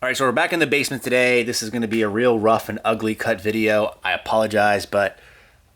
All right, so we're back in the basement today. This is going to be a real rough and ugly cut video. I apologize, but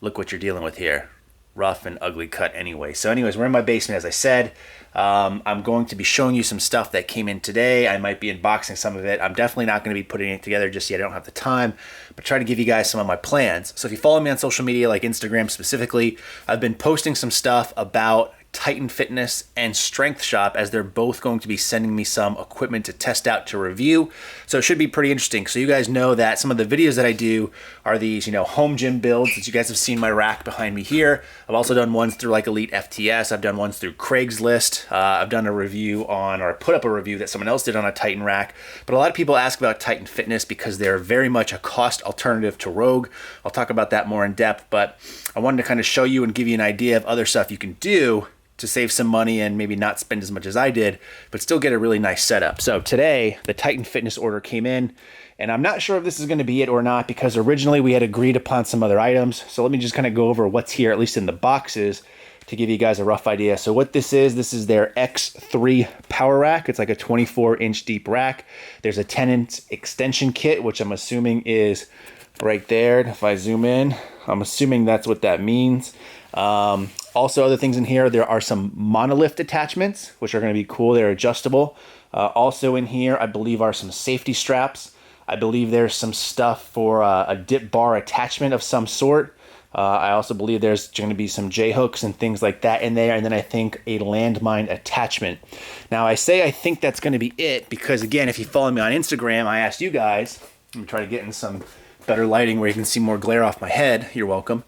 look what you're dealing with here. Rough and ugly cut anyway. So anyways, we're in my basement, as I said. I'm going to be showing you some stuff that came in today. I might be unboxing some of it. I'm definitely not going to be putting it together just yet. I don't have the time, but try to give you guys some of my plans. So if you follow me on social media, like Instagram specifically, I've been posting some stuff about Titan Fitness and Strength Shop, as they're both going to be sending me some equipment to test out to review. So it should be pretty interesting. So you guys know that some of the videos that I do are these, home gym builds that you guys have seen my rack behind me here. I've also done ones through like Elite FTS. I've done ones through Craigslist. I've done a review on, or put up a review that someone else did on a Titan rack. But a lot of people ask about Titan Fitness because they're very much a cost alternative to Rogue. I'll talk about that more in depth, but I wanted to kind of show you and give you an idea of other stuff you can do to save some money and maybe not spend as much as I did, but still get a really nice setup. So today, the Titan Fitness order came in, and I'm not sure if this is gonna be it or not, because originally we had agreed upon some other items. So let me just kind of go over what's here, at least in the boxes, to give you guys a rough idea. So what this is their X3 power rack. It's like a 24-inch deep rack. There's a 10-inch extension kit, which I'm assuming is right there. If I zoom in, I'm assuming that's what that means. Also, other things in here, there are some monolift attachments, which are going to be cool. They're adjustable. Also in here, I believe, are some safety straps. I believe there's some stuff for a dip bar attachment of some sort. I also believe there's going to be some J-hooks and things like that in there. And then I think a landmine attachment. Now, I say I think that's going to be it because, again, if you follow me on Instagram, I asked you guys, let me try to get in some better lighting where you can see more glare off my head. You're welcome.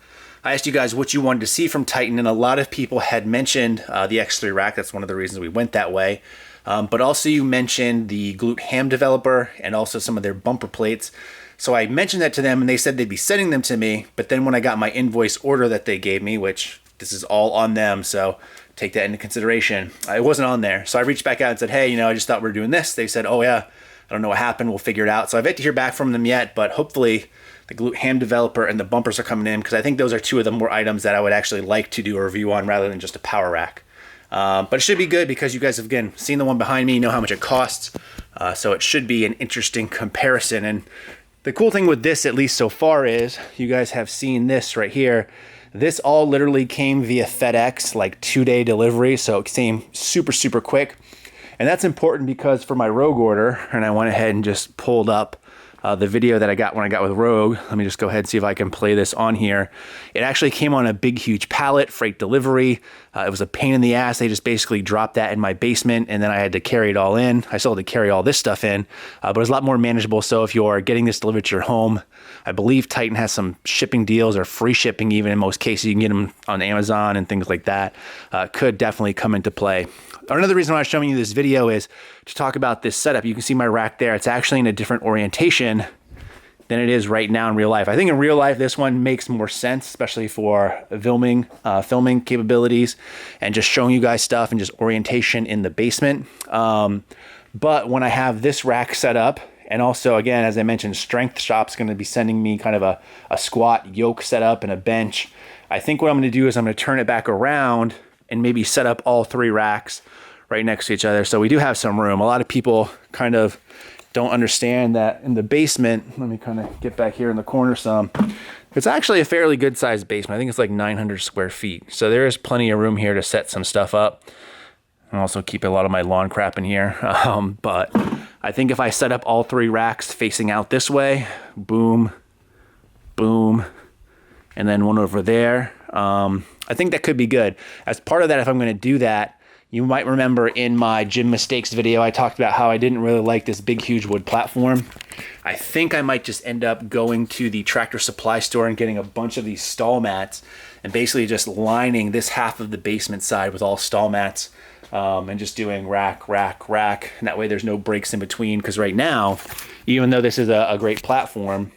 I asked you guys what you wanted to see from Titan, and a lot of people had mentioned the X3 rack. That's one of the reasons we went that way. But also you mentioned the glute ham developer and also some of their bumper plates. So I mentioned that to them, and they said they'd be sending them to me. But then when I got my invoice order that they gave me, which this is all on them, so take that into consideration, it wasn't on there. So I reached back out and said, hey, I just thought we were doing this. They said, oh yeah, I don't know what happened. We'll figure it out. So I've yet to hear back from them yet, but hopefully the glute ham developer and the bumpers are coming in, because I think those are two of the more items that I would actually like to do a review on rather than just a power rack. But it should be good because you guys have, again, seen the one behind me, you know how much it costs. So it should be an interesting comparison. And the cool thing with this, at least so far, is you guys have seen this right here. This all literally came via FedEx, like 2-day delivery. So it came super, super quick. And that's important because for my Rogue order, and I went ahead and just pulled up the video that I got when I got with Rogue. Let me just go ahead and see if I can play this on here. It actually came on a big, huge pallet, freight delivery. It was a pain in the ass. They just basically dropped that in my basement, and then I had to carry it all in. I still had to carry all this stuff in, but it was a lot more manageable. So if you're getting this delivered to your home, I believe Titan has some shipping deals or free shipping even in most cases. You can get them on Amazon and things like that. Could definitely come into play. Another reason why I'm showing you this video is to talk about this setup. You can see my rack there. It's actually in a different orientation than it is right now in real life. I think in real life, this one makes more sense, especially for filming capabilities and just showing you guys stuff and just orientation in the basement. But when I have this rack set up, and also, again, as I mentioned, Strength Shop's going to be sending me kind of a squat yoke setup and a bench. I think what I'm going to do is I'm going to turn it back around and maybe set up all 3 racks right next to each other. So we do have some room. A lot of people kind of don't understand that in the basement, let me kind of get back here in the corner some. It's actually a fairly good sized basement. I think it's like 900 square feet. So there is plenty of room here to set some stuff up. And also keep a lot of my lawn crap in here. But I think if I set up all 3 racks facing out this way, boom, boom, and then one over there, I think that could be good. As part of that, if I'm going to do that, you might remember in my gym mistakes video, I talked about how I didn't really like this big, huge wood platform. I think I might just end up going to the Tractor Supply store and getting a bunch of these stall mats and basically just lining this half of the basement side with all stall mats, and just doing rack, rack, rack. And that way there's no breaks in between, because right now, even though this is a great platform,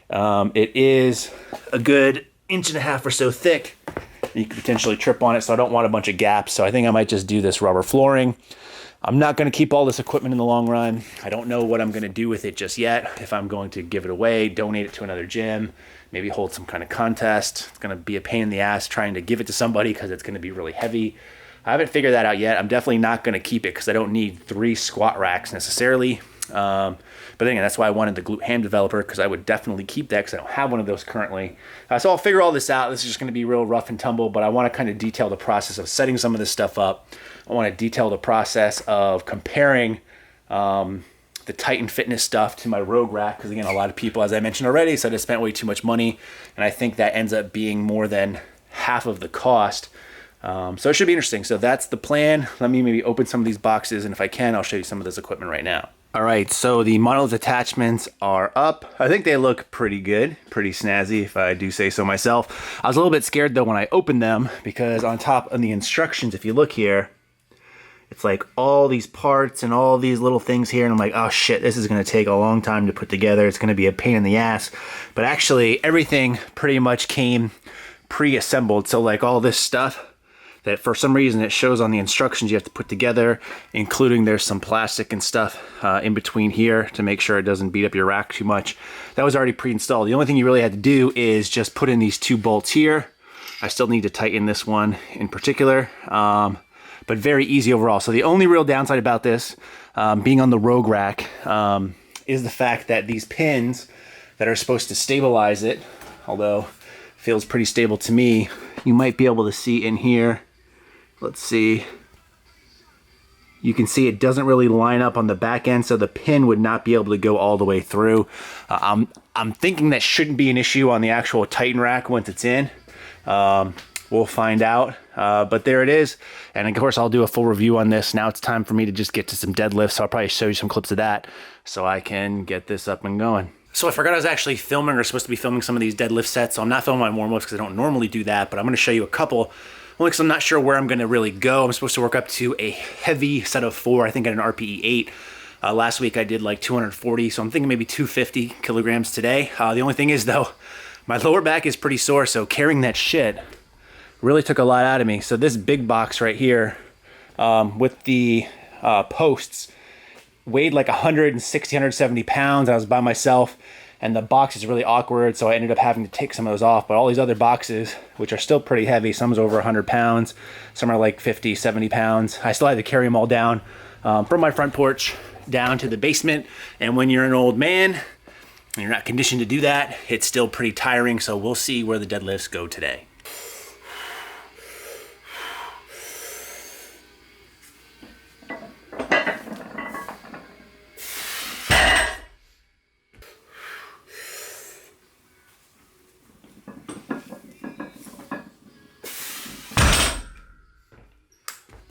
it is a good 1.5 inches or so thick. You could potentially trip on it, so I don't want a bunch of gaps. So I think I might just do this rubber flooring. I'm not going to keep all this equipment in the long run. I don't know what I'm going to do with it just yet. If I'm going to give it away, donate it to another gym, maybe hold some kind of contest. It's going to be a pain in the ass trying to give it to somebody because it's going to be really heavy. I haven't figured that out yet. I'm definitely not going to keep it because I don't need 3 squat racks necessarily. But again, that's why I wanted the glute ham developer, because I would definitely keep that because I don't have one of those currently. So I'll figure all this out. This is just going to be real rough and tumble, but I want to kind of detail the process of setting some of this stuff up. I want to detail the process of comparing the Titan Fitness stuff to my Rogue rack, because again, a lot of people, as I mentioned already, said I spent way too much money, and I think that ends up being more than half of the cost. So it should be interesting. So that's the plan. Let me maybe open some of these boxes, and if I can, I'll show you some of this equipment right now. All right, so the monolith attachments are up. I think they look pretty good, pretty snazzy if I do say so myself. I was a little bit scared though when I opened them, because on top of the instructions, if you look here, it's like all these parts and all these little things here, and I'm like, oh shit, this is gonna take a long time to put together. It's gonna be a pain in the ass. But actually, everything pretty much came pre-assembled. So like all this stuff that for some reason it shows on the instructions you have to put together, including there's some plastic and stuff in between here to make sure it doesn't beat up your rack too much. That was already pre-installed. The only thing you really had to do is just put in these 2 bolts here. I still need to tighten this one in particular, but very easy overall. So the only real downside about this, being on the Rogue rack, is the fact that these pins that are supposed to stabilize it, although feels pretty stable to me, you might be able to see in here. Let's see. You can see it doesn't really line up on the back end, so the pin would not be able to go all the way through. I'm thinking that shouldn't be an issue on the actual Titan rack once it's in. We'll find out, but there it is. And of course, I'll do a full review on this. Now it's time for me to just get to some deadlifts, so I'll probably show you some clips of that so I can get this up and going. So I forgot I was actually filming, or supposed to be filming, some of these deadlift sets. So I'm not filming my warm-ups because I don't normally do that, but I'm going to show you a couple, only because I'm not sure where I'm going to really go. I'm supposed to work up to a heavy set of 4, I think at an RPE 8. Last week I did like 240, so I'm thinking maybe 250 kilograms today. The only thing is though, my lower back is pretty sore, so carrying that shit really took a lot out of me. So this big box right here with the posts weighed like 160, 170 pounds. I was by myself, and the box is really awkward, so I ended up having to take some of those off. But all these other boxes, which are still pretty heavy, some's over 100 pounds, some are like 50, 70 pounds. I still had to carry them all down from my front porch down to the basement. And when you're an old man and you're not conditioned to do that, it's still pretty tiring. So we'll see where the deadlifts go today.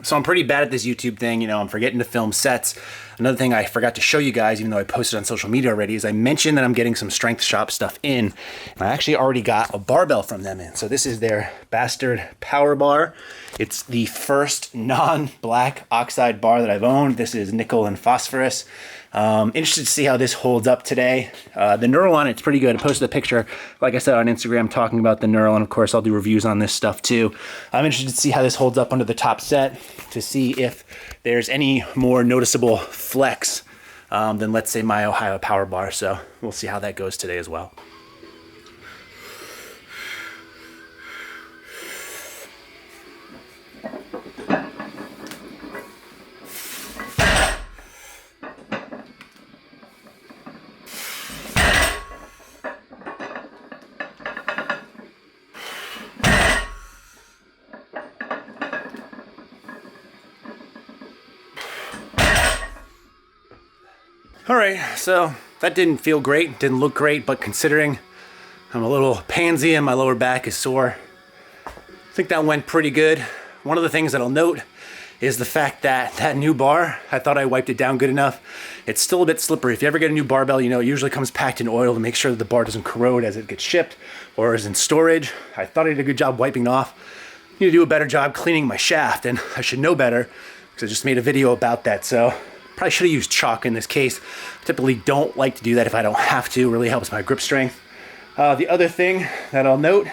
So I'm pretty bad at this YouTube thing, you know, I'm forgetting to film sets. Another thing I forgot to show you guys, even though I posted on social media already, is I mentioned that I'm getting some Strength Shop stuff in. And I actually already got a barbell from them in. So this is their Bastard Power Bar. It's the first non-black oxide bar that I've owned. This is nickel and phosphorus. Interested to see how this holds up today. The knurl on it's pretty good. I posted a picture, like I said, on Instagram talking about the knurl, and of course I'll do reviews on this stuff too. I'm interested to see how this holds up under the top set, to see if there's any more noticeable flex than, let's say, my Ohio Power Bar. So we'll see how that goes today as well. All right, so that didn't feel great, didn't look great, but considering I'm a little pansy and my lower back is sore, I think that went pretty good. One of the things that I'll note is the fact that that new bar, I thought I wiped it down good enough. It's still a bit slippery. If you ever get a new barbell, you know, it usually comes packed in oil to make sure that the bar doesn't corrode as it gets shipped or is in storage. I thought I did a good job wiping it off. I need to do a better job cleaning my shaft, and I should know better because I just made a video about that. So probably should have used chalk in this case. I typically don't like to do that if I don't have to. It really helps my grip strength. The other thing that I'll note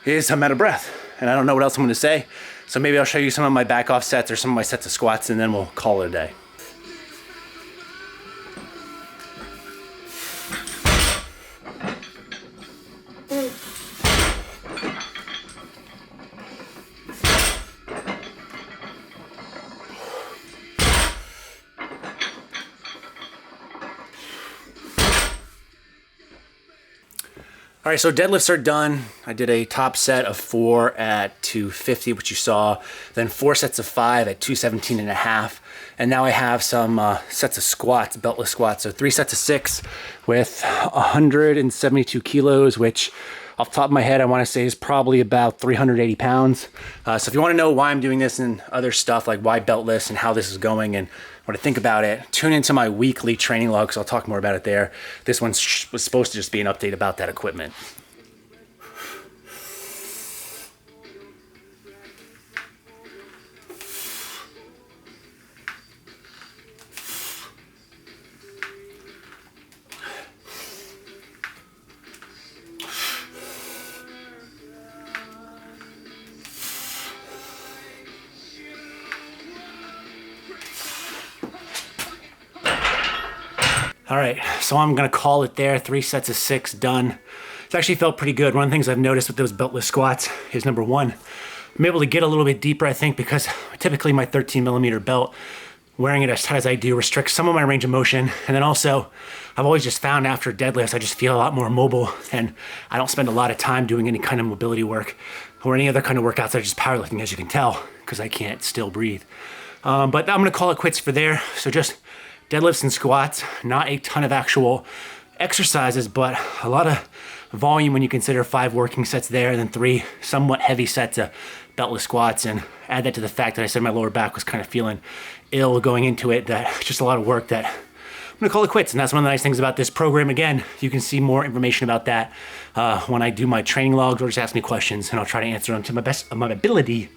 is I'm out of breath, and I don't know what else I'm going to say. So maybe I'll show you some of my back off sets or some of my sets of squats, and then we'll call it a day. All right, so deadlifts are done. I did a top set of 4 at 250, which you saw, then 4 sets of 5 at 217 and a half. And now I have some sets of squats, beltless squats. So 3 sets of 6 with 172 kilos, which off the top of my head, I want to say is probably about 380 pounds. So if you want to know why I'm doing this and other stuff, like why beltless and how this is going and what I think about it, tune into my weekly training log, because I'll talk more about it there. This one was supposed to just be an update about that equipment. All right, so I'm gonna call it there. 3 sets of 6 done. It's actually felt pretty good. One of the things I've noticed with those beltless squats is, number one, I'm able to get a little bit deeper, I think, because typically my 13mm belt, wearing it as tight as I do, restricts some of my range of motion. And then also, I've always just found after deadlifts, I just feel a lot more mobile, and I don't spend a lot of time doing any kind of mobility work or any other kind of workouts that are just powerlifting, as you can tell, because I can't still breathe. But I'm gonna call it quits for there. So just deadlifts and squats, not a ton of actual exercises, but a lot of volume when you consider 5 working sets there, and then 3 somewhat heavy sets of beltless squats. And add that to the fact that I said my lower back was kind of feeling ill going into it, that just a lot of work that I'm gonna call it quits. And that's one of the nice things about this program. Again, you can see more information about that when I do my training logs, or just ask me questions and I'll try to answer them to my best of my ability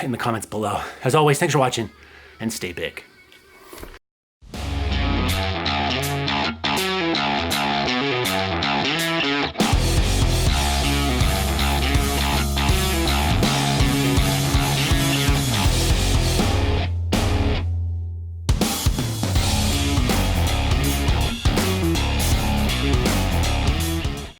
in the comments below. As always, thanks for watching and stay big.